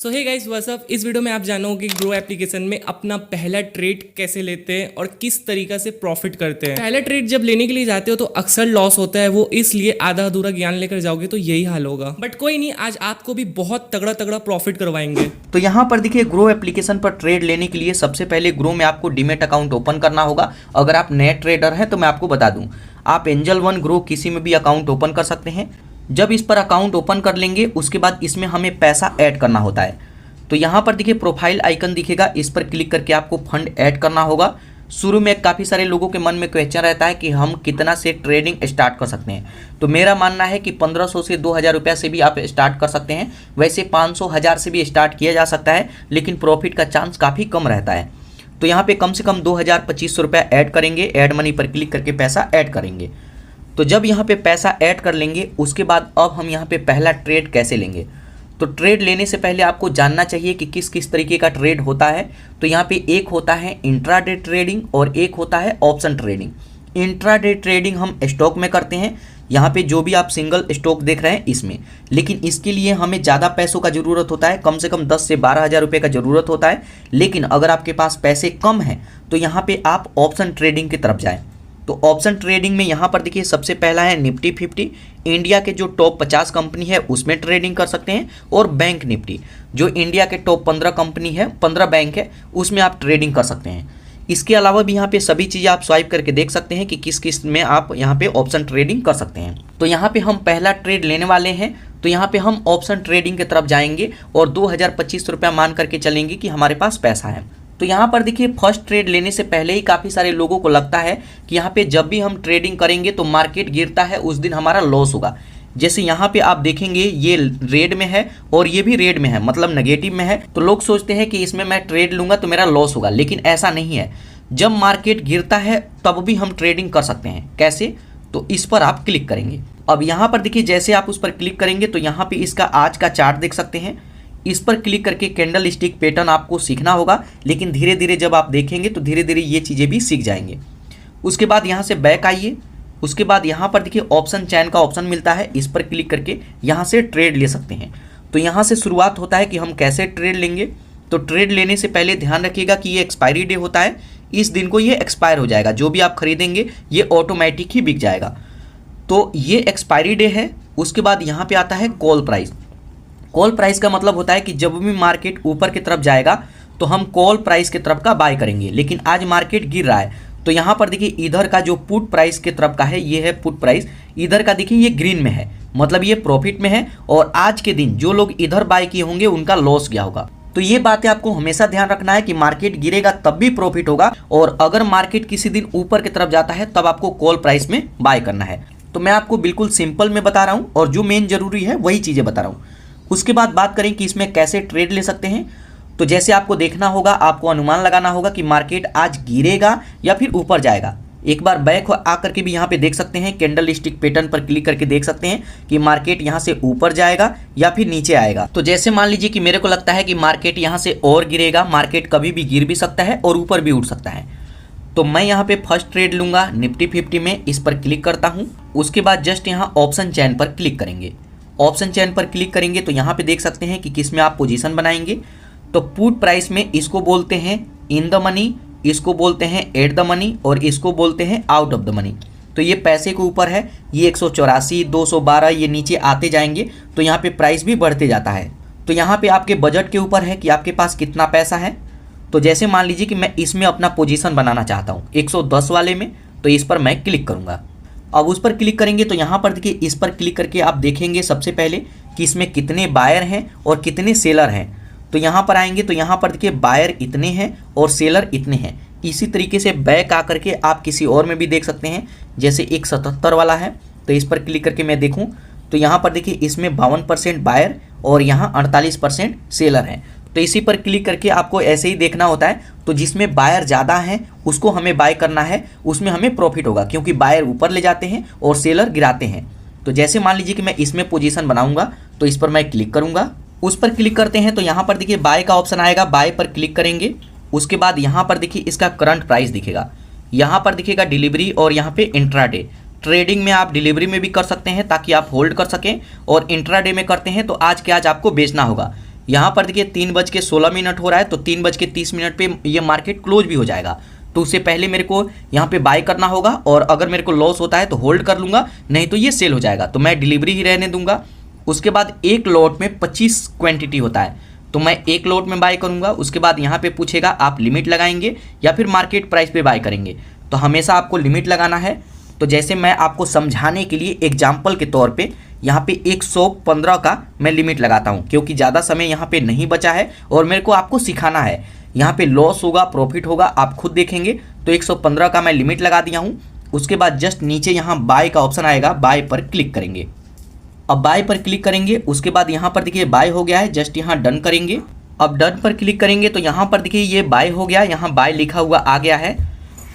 सो hey guys what's up. इस video में आप जानोगे ग्रो एप्लीकेशन में अपना पहला ट्रेड कैसे लेते हैं और किस तरीका से प्रॉफिट करते हैं। पहला ट्रेड जब लेने के लिए जाते हो तो अक्सर लॉस होता है, वो इसलिए आधा अधूरा ज्ञान लेकर जाओगे तो यही हाल होगा। बट कोई नहीं, आज आपको भी बहुत तगड़ा तगड़ा प्रॉफिट करवाएंगे। तो यहाँ पर देखिए ग्रो एप्लीकेशन पर ट्रेड लेने के लिए सबसे पहले ग्रो में आपको डीमेट अकाउंट ओपन करना होगा। अगर आप नए ट्रेडर हैं तो मैं आपको बता दूं, आप एंजल वन ग्रो किसी में भी अकाउंट ओपन कर सकते हैं। जब इस पर अकाउंट ओपन कर लेंगे उसके बाद इसमें हमें पैसा ऐड करना होता है। तो यहाँ पर देखिए प्रोफाइल आइकन दिखेगा, इस पर क्लिक करके आपको फंड ऐड करना होगा। शुरू में काफ़ी सारे लोगों के मन में क्वेश्चन रहता है कि हम कितना से ट्रेडिंग स्टार्ट कर सकते हैं। तो मेरा मानना है कि 1500 से 2000 रुपया से भी आप स्टार्ट कर सकते हैं। वैसे 500 1000 से भी स्टार्ट किया जा सकता है, लेकिन प्रॉफिट का चांस काफ़ी कम रहता है। तो यहाँ पे कम से कम 2000-2500 रुपया ऐड करेंगे। ऐड मनी पर क्लिक करके पैसा ऐड करेंगे। तो जब यहाँ पे पैसा ऐड कर लेंगे उसके बाद अब हम यहाँ पे पहला ट्रेड कैसे लेंगे। तो ट्रेड लेने से पहले आपको जानना चाहिए कि किस किस तरीके का ट्रेड होता है। तो यहाँ पे एक होता है इंट्राडे ट्रेडिंग और एक होता है ऑप्शन ट्रेडिंग। इंट्राडे ट्रेडिंग हम स्टॉक में करते हैं, यहाँ पे जो भी आप सिंगल स्टॉक देख रहे हैं इसमें, लेकिन इसके लिए हमें ज़्यादा पैसों का ज़रूरत होता है, कम से कम 10 से 12 हज़ार रुपये का ज़रूरत होता है। लेकिन अगर आपके पास पैसे कम हैं तो यहाँ पे आप ऑप्शन ट्रेडिंग की तरफ जाएँ। तो ऑप्शन ट्रेडिंग में यहाँ पर देखिए सबसे पहला है निफ्टी 50। इंडिया के जो टॉप 50 कंपनी है उसमें ट्रेडिंग कर सकते हैं, और बैंक निफ्टी जो इंडिया के टॉप 15 कंपनी है, 15 बैंक है, उसमें आप ट्रेडिंग कर सकते हैं। इसके अलावा भी यहाँ पे सभी चीज़ें आप स्वाइप करके देख सकते हैं कि किस किस में आप यहाँ पे ऑप्शन ट्रेडिंग कर सकते हैं। तो यहाँ पे हम पहला ट्रेड लेने वाले हैं, तो यहाँ पे हम ऑप्शन ट्रेडिंग की तरफ जाएंगे और 2025 रुपया मान करके चलेंगे कि हमारे पास पैसा है। तो यहाँ पर देखिए फर्स्ट ट्रेड लेने से पहले ही काफ़ी सारे लोगों को लगता है कि यहाँ पे जब भी हम ट्रेडिंग करेंगे तो मार्केट गिरता है उस दिन हमारा लॉस होगा। जैसे यहाँ पे आप देखेंगे ये रेड में है और ये भी रेड में है, मतलब नेगेटिव में है। तो लोग सोचते हैं कि इसमें मैं ट्रेड लूँगा तो मेरा लॉस होगा, लेकिन ऐसा नहीं है। जब मार्केट गिरता है तब भी हम ट्रेडिंग कर सकते हैं। कैसे? तो इस पर आप क्लिक करेंगे। अब यहाँ पर देखिए जैसे आप उस पर क्लिक करेंगे तो यहाँ पर इसका आज का चार्ट देख सकते हैं। इस पर क्लिक करके कैंडल स्टिक पैटर्न आपको सीखना होगा, लेकिन धीरे धीरे जब आप देखेंगे तो धीरे धीरे ये चीज़ें भी सीख जाएंगे। उसके बाद यहाँ से बैक आइए। उसके बाद यहाँ पर देखिए ऑप्शन चैन का ऑप्शन मिलता है, इस पर क्लिक करके यहाँ से ट्रेड ले सकते हैं। तो यहाँ से शुरुआत होता है कि हम कैसे ट्रेड लेंगे। तो ट्रेड लेने से पहले ध्यान रखिएगा कि ये एक्सपायरी डे होता है, इस दिन को ये एक्सपायर हो जाएगा। जो भी आप खरीदेंगे ये ऑटोमेटिक ही बिक जाएगा। तो ये एक्सपायरी डे है। उसके बाद यहाँ पर आता है कॉल प्राइस। कॉल प्राइस का मतलब होता है कि जब भी मार्केट ऊपर की तरफ जाएगा तो हम कॉल प्राइस की तरफ का बाय करेंगे। लेकिन आज मार्केट गिर रहा है तो यहाँ पर देखिए इधर का जो पुट प्राइस की तरफ का है ये है पुट प्राइस, इधर का देखिए ये ग्रीन में है, मतलब ये प्रॉफिट में है। और आज के दिन जो लोग इधर बाय किए होंगे उनका लॉस गया होगा। तो ये बातें आपको हमेशा ध्यान रखना है कि मार्केट गिरेगा तब भी प्रॉफिट होगा, और अगर मार्केट किसी दिन ऊपर की तरफ जाता है तब आपको कॉल प्राइस में बाय करना है। तो मैं आपको बिल्कुल सिंपल में बता रहा हूँ और जो मेन जरूरी है वही चीज़ें बता रहा हूँ। उसके बाद बात करें कि इसमें कैसे ट्रेड ले सकते हैं। तो जैसे आपको देखना होगा, आपको अनुमान लगाना होगा कि मार्केट आज गिरेगा या फिर ऊपर जाएगा। एक बार बैक आकर के भी यहाँ पे देख सकते हैं, कैंडल स्टिक पैटर्न पर क्लिक करके देख सकते हैं कि मार्केट यहाँ से ऊपर जाएगा या फिर नीचे आएगा। तो जैसे मान लीजिए कि मेरे को लगता है कि मार्केट यहाँ से और गिरेगा, मार्केट कभी भी गिर भी सकता है और ऊपर भी उठ सकता है। तो मैं यहाँ पे फर्स्ट ट्रेड लूँगा निफ्टी 50 में, इस पर क्लिक करता हूँ। उसके बाद जस्ट यहाँ ऑप्शन चैन पर क्लिक करेंगे। ऑप्शन चैन पर क्लिक करेंगे तो यहाँ पे देख सकते हैं कि किस में आप पोजीशन बनाएंगे। तो पुट प्राइस में इसको बोलते हैं इन द मनी, इसको बोलते हैं एट द मनी, और इसको बोलते हैं आउट ऑफ द मनी। तो ये पैसे के ऊपर है, ये 184, 212 ये नीचे आते जाएंगे तो यहाँ पे प्राइस भी बढ़ते जाता है। तो यहाँ पे आपके बजट के ऊपर है कि आपके पास कितना पैसा है। तो जैसे मान लीजिए कि मैं इसमें अपना पोजीशन बनाना चाहता हूँ 110 वाले में, तो इस पर मैं क्लिक करूँगा। अब उस पर क्लिक करेंगे तो यहाँ पर देखिए इस पर क्लिक करके आप देखेंगे सबसे पहले कि इसमें कितने बायर हैं और कितने सेलर हैं। तो यहाँ पर आएंगे तो यहाँ पर देखिए बायर इतने हैं और सेलर इतने हैं। इसी तरीके से बैक आकर के आप किसी और में भी देख सकते हैं, जैसे एक 77 वाला है, तो इस पर क्लिक करके मैं देखूँ तो यहाँ पर देखिए इसमें 52% बायर और यहाँ 48% सेलर हैं। तो इसी पर क्लिक करके आपको ऐसे ही देखना होता है। तो जिसमें बायर ज़्यादा हैं उसको हमें बाय करना है, उसमें हमें प्रॉफिट होगा, क्योंकि बायर ऊपर ले जाते हैं और सेलर गिराते हैं। तो जैसे मान लीजिए कि मैं इसमें पोजीशन बनाऊंगा तो इस पर मैं क्लिक करूंगा। उस पर क्लिक करते हैं तो यहाँ पर देखिए बाय का ऑप्शन आएगा, बाय पर क्लिक करेंगे। उसके बाद यहाँ पर देखिए इसका करंट प्राइस दिखेगा, यहाँ पर दिखेगा डिलीवरी और यहाँ पे इंट्राडे। ट्रेडिंग में आप डिलीवरी में भी कर सकते हैं ताकि आप होल्ड कर सकें, और इंट्राडे में करते हैं तो आज के आज आपको बेचना होगा। यहाँ पर देखिए 3:16 हो रहा है, तो 3:30 पे ये मार्केट क्लोज भी हो जाएगा। तो उससे पहले मेरे को यहाँ पे बाय करना होगा, और अगर मेरे को लॉस होता है तो होल्ड कर लूँगा, नहीं तो ये सेल हो जाएगा, तो मैं डिलीवरी ही रहने दूंगा। उसके बाद एक लॉट में 25 क्वांटिटी होता है, तो मैं एक लॉट में बाय करूँगा। उसके बाद यहाँ पे पूछेगा आप लिमिट लगाएंगे या फिर मार्केट प्राइस पे बाय करेंगे, तो हमेशा आपको लिमिट लगाना है। तो जैसे मैं आपको समझाने के लिए एग्जाम्पल के तौर पे यहाँ पे 115 का मैं लिमिट लगाता हूँ, क्योंकि ज़्यादा समय यहाँ पे नहीं बचा है और मेरे को आपको सिखाना है। यहाँ पे लॉस होगा प्रॉफिट होगा आप खुद देखेंगे। तो 115 का मैं लिमिट लगा दिया हूँ। उसके बाद जस्ट नीचे यहाँ बाय का ऑप्शन आएगा, बाय पर क्लिक करेंगे। अब बाय पर क्लिक करेंगे, उसके बाद यहाँ पर देखिए बाय हो गया है, जस्ट यहाँ डन करेंगे। अब डन पर क्लिक करेंगे तो यहाँ पर देखिए ये बाय हो गया, यहाँ बाय लिखा हुआ आ गया है।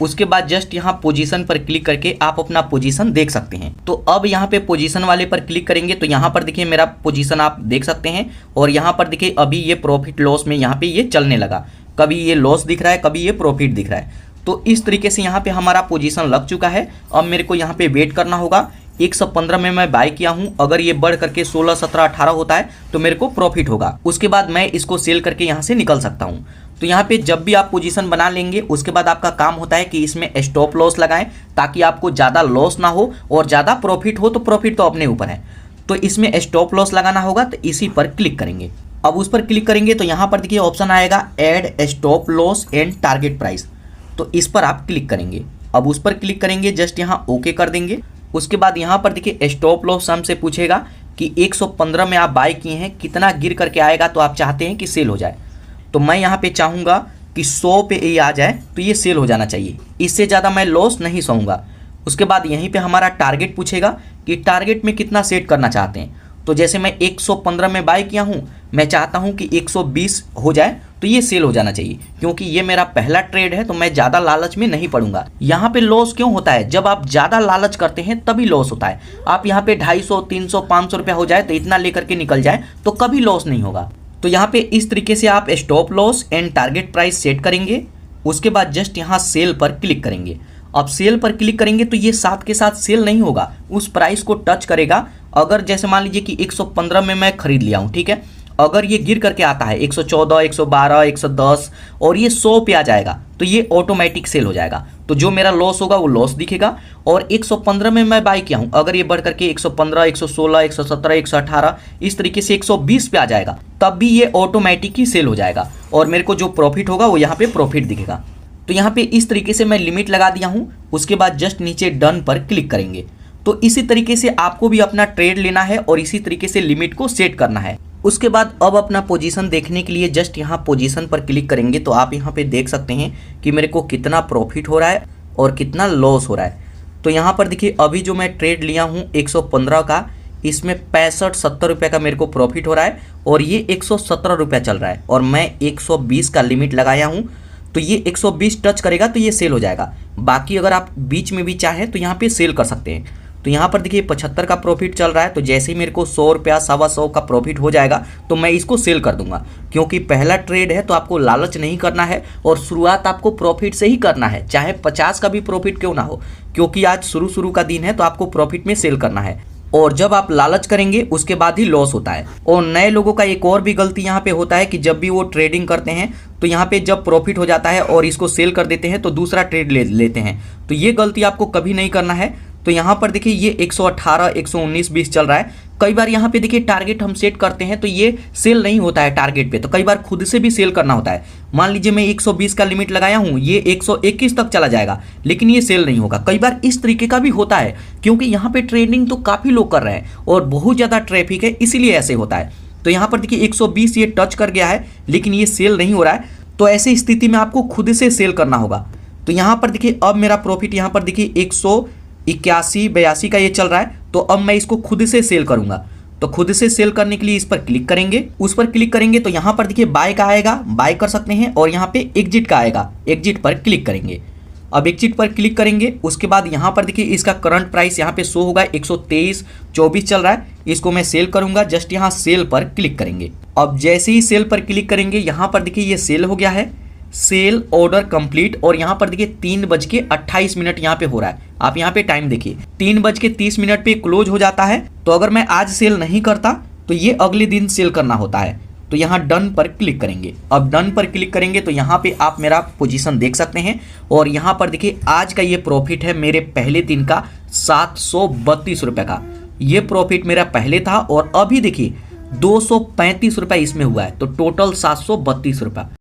उसके बाद जस्ट यहाँ पोजीशन पर क्लिक करके आप अपना पोजीशन देख सकते हैं। तो अब यहाँ पे पोजीशन वाले पर क्लिक करेंगे तो यहाँ पर देखिए मेरा पोजीशन आप देख सकते हैं, और यहाँ पर देखिए अभी ये प्रॉफिट लॉस में यहाँ पे ये चलने लगा, कभी ये लॉस दिख रहा है, कभी ये प्रॉफिट दिख रहा है। तो इस तरीके से यहाँ पे हमारा पोजीशन लग चुका है। अब मेरे को यहाँ पे वेट करना होगा। 115 में मैं बाय किया हूँ, अगर ये बढ़ करके 16, 17, 18 होता है तो मेरे को प्रॉफिट होगा। उसके बाद मैं इसको सेल करके यहाँ से निकल सकता हूँ। तो यहाँ पे जब भी आप पोजीशन बना लेंगे उसके बाद आपका काम होता है कि इसमें स्टॉप लॉस लगाएं, ताकि आपको ज़्यादा लॉस ना हो और ज़्यादा प्रॉफिट हो, तो प्रॉफिट तो अपने ऊपर है। तो इसमें स्टॉप लॉस लगाना होगा, तो इसी पर क्लिक करेंगे। अब उस पर क्लिक करेंगे तो यहाँ पर देखिए ऑप्शन आएगा add stop loss and target price, तो इस पर आप क्लिक करेंगे। अब उस पर क्लिक करेंगे, जस्ट यहाँ ओके कर देंगे। उसके बाद यहाँ पर देखिए स्टॉप लॉस हमसे पूछेगा कि 115 में आप बाय किए हैं, कितना गिर करके आएगा तो आप चाहते हैं कि सेल हो जाए। तो मैं यहाँ पे चाहूँगा कि 100 पे ये आ जाए, तो ये सेल हो जाना चाहिए, इससे ज़्यादा मैं लॉस नहीं सहूँगा। उसके बाद यहीं पे हमारा टारगेट पूछेगा कि टारगेट में कितना सेट करना चाहते हैं। तो जैसे मैं 115 में बाय किया हूँ, मैं चाहता हूँ कि 120 हो जाए, तो ये सेल हो जाना चाहिए, क्योंकि ये मेरा पहला ट्रेड है, तो मैं ज़्यादा लालच में नहीं पड़ूंगा। यहाँ पे लॉस क्यों होता है, जब आप ज़्यादा लालच करते हैं तभी लॉस होता है। आप यहाँ पे 250, 300, 500 रुपया हो जाए तो इतना लेकर के निकल जाए तो कभी लॉस नहीं होगा। तो यहाँ पे इस तरीके से आप stop loss and target price set करेंगे। उसके बाद जस्ट यहाँ सेल पर क्लिक करेंगे। अब सेल पर क्लिक करेंगे तो ये साथ के साथ सेल नहीं होगा, उस प्राइस को टच करेगा। अगर जैसे मान लीजिए कि 115 में मैं खरीद लिया हूँ, ठीक है, अगर ये गिर करके आता है 114, 112, 110 और ये 100 पे आ जाएगा, तो ये ऑटोमेटिक सेल हो जाएगा। तो जो मेरा लॉस होगा वो लॉस दिखेगा। और 115 में मैं बाय किया हूँ, अगर ये बढ़ करके 115, 116, 117, 118 इस तरीके से 120 पे आ जाएगा, तब भी ये ऑटोमेटिक ही सेल हो जाएगा, और मेरे को जो प्रॉफिट होगा वो यहाँ पे प्रॉफिट दिखेगा। तो यहाँ पे इस तरीके से मैं लिमिट लगा दिया हूँ। उसके बाद जस्ट नीचे डन पर क्लिक करेंगे। तो इसी तरीके से आपको भी अपना ट्रेड लेना है और इसी तरीके से लिमिट को सेट करना है। उसके बाद अब अपना पोजीशन देखने के लिए जस्ट यहाँ पोजीशन पर क्लिक करेंगे, तो आप यहाँ पे देख सकते हैं कि मेरे को कितना प्रॉफिट हो रहा है और कितना लॉस हो रहा है। तो यहाँ पर देखिए अभी जो मैं ट्रेड लिया हूँ 115 का, इसमें 65-70 रुपये का मेरे को प्रॉफिट हो रहा है, और ये 117 रुपया चल रहा है, और मैं 120 का लिमिट लगाया हूँ। तो ये 120 टच करेगा तो ये सेल हो जाएगा। बाकी अगर आप बीच में भी चाहें तो यहाँ पे सेल कर सकते हैं। तो यहाँ पर देखिए 75 का प्रॉफिट चल रहा है, तो जैसे ही मेरे को 100 रुपया 125 का प्रॉफिट हो जाएगा तो मैं इसको सेल कर दूंगा, क्योंकि पहला ट्रेड है तो आपको लालच नहीं करना है और शुरुआत आपको प्रॉफिट से ही करना है, चाहे 50 का भी प्रॉफिट क्यों ना हो, क्योंकि आज शुरू का दिन है तो आपको प्रॉफिट में सेल करना है। और जब आप लालच करेंगे उसके बाद ही लॉस होता है। और नए लोगों का एक और भी गलती यहाँ पे होता है कि जब भी वो ट्रेडिंग करते हैं तो यहाँ पे जब प्रॉफिट हो जाता है और इसको सेल कर देते हैं तो दूसरा ट्रेड लेते हैं, तो ये गलती आपको कभी नहीं करना है। तो यहाँ पर देखिए ये 118, 119, 20 चल रहा है। कई बार यहाँ पे देखिए टारगेट हम सेट करते हैं तो ये सेल नहीं होता है टारगेट पे, तो कई बार खुद से भी सेल करना होता है। मान लीजिए मैं 120 का लिमिट लगाया हूँ, ये 121 तक चला जाएगा, लेकिन ये सेल नहीं होगा। कई बार इस तरीके का भी होता है, क्योंकि यहाँ पे ट्रेडिंग तो काफ़ी लोग कर रहे हैं और बहुत ज़्यादा ट्रैफिक है, इसीलिए ऐसे होता है। तो यहाँ पर देखिए 120 ये टच कर गया है, लेकिन ये सेल नहीं हो रहा है। तो ऐसी स्थिति में आपको खुद से सेल करना होगा। तो यहाँ पर देखिए अब मेरा प्रॉफिट यहाँ पर देखिए 181, 82 का ये चल रहा है, तो अब मैं इसको खुद से सेल करूंगा। तो खुद से सेल करने के लिए इस पर क्लिक करेंगे। उस पर क्लिक करेंगे तो यहाँ पर देखिए बाय का आएगा, बाय कर सकते हैं, और यहाँ पे एग्जिट का आएगा, एग्जिट पर क्लिक करेंगे। अब एग्जिट पर क्लिक करेंगे, उसके बाद यहाँ पर देखिए इसका करंट प्राइस यहाँ पे शो होगा 123.24 चल रहा है, इसको मैं सेल करूंगा। जस्ट यहाँ सेल पर क्लिक करेंगे। अब जैसे ही सेल पर क्लिक करेंगे यहाँ पर देखिए ये सेल हो गया है, सेल ऑर्डर कंप्लीट। और यहाँ पर देखिए 3:28 यहाँ पे हो रहा है। आप यहाँ पे टाइम देखिए 3:30 पे क्लोज हो जाता है। तो अगर मैं आज सेल नहीं करता तो ये अगले दिन सेल करना होता है। तो यहाँ डन पर क्लिक करेंगे। अब डन पर क्लिक करेंगे तो यहाँ पे आप मेरा पोजीशन देख सकते हैं और यहाँ पर देखिए आज का ये प्रॉफिट है मेरे पहले दिन का 732 रुपये का। ये प्रॉफिट मेरा पहले था और अभी देखिए 235 रुपये इसमें हुआ है, तो टोटल 732 रुपये।